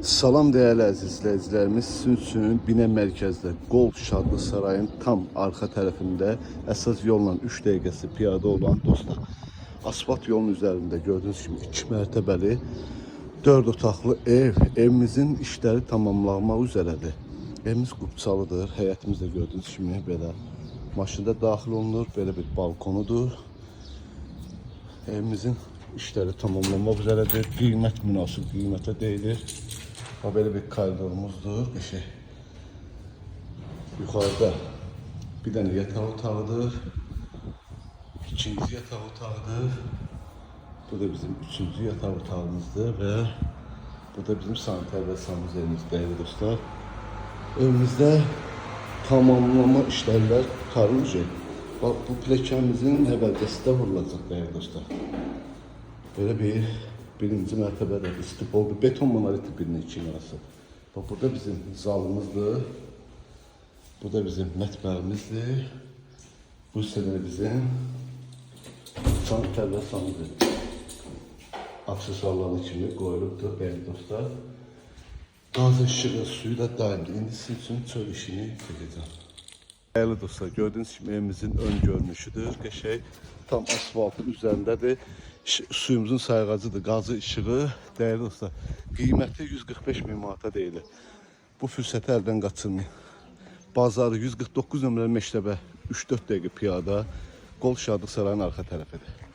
Salam değerli əziz izləyicilərimiz, sizin üçün Binə mərkəzdə Qol Şadlıq Sarayın tam arxa tərəfində əsas yolla 3 dəqiqəsi piyada olan dostlar. Asfalt yolun üzərində gördüğünüz kimi 2 mərtəbəli 4 otaqlı ev. Evimizin işləri tamamlanmaq üzrədir. Evimiz qubçalıdır. Həyətimizdə gördüğünüz kimi belə maşında daxil olunur. Belə bir balkonudur. Evimizin işləri tamamlanmaq üzrədir. Qiymət münasib qiymətə deyilir. Böyle bir koridorumuzdur. Yukarıda bir tane yatak otağıdır. İkinci yatak otağıdır. Bu da bizim üçüncü yatak otağımızdır ve bu da bizim saniter ve sanuzerimiz değerli dostlar. Evimizde tamamlama işlerler kurtarılmış. Bak bu plakemizin əvvəlcəsi də vurulacaq değerli dostlar. Böyle birinci mərtəbədə istipol bir beton monoliti birinin iki arası. Bak burada bizim zalımızdır. Bu da bizim mətbəximizdir. Bu hissədə bizim saniter və sanuzer aksesuarları kimi qoyulubdur değerli dostlar. Gaz ışığı, suyu da daimdir. İndi sizin üçün çöl işini çəkəcəm. Değerli dostlar, gördüğünüz gibi evimizin ön görünüşüdür. Tam asfaltın üzerindədir. Suyumuzun sayğacıdır, gazı, ışığı. Değerli dostlar, qiyməti 145 min manata deyilir. Bu fürsəti əldən qaçırmayın. Bazarı 149 nömrəli məktəbə 3-4 dəqiqə piyada Qol Şadlıq Sarayının arxa tərəfidir.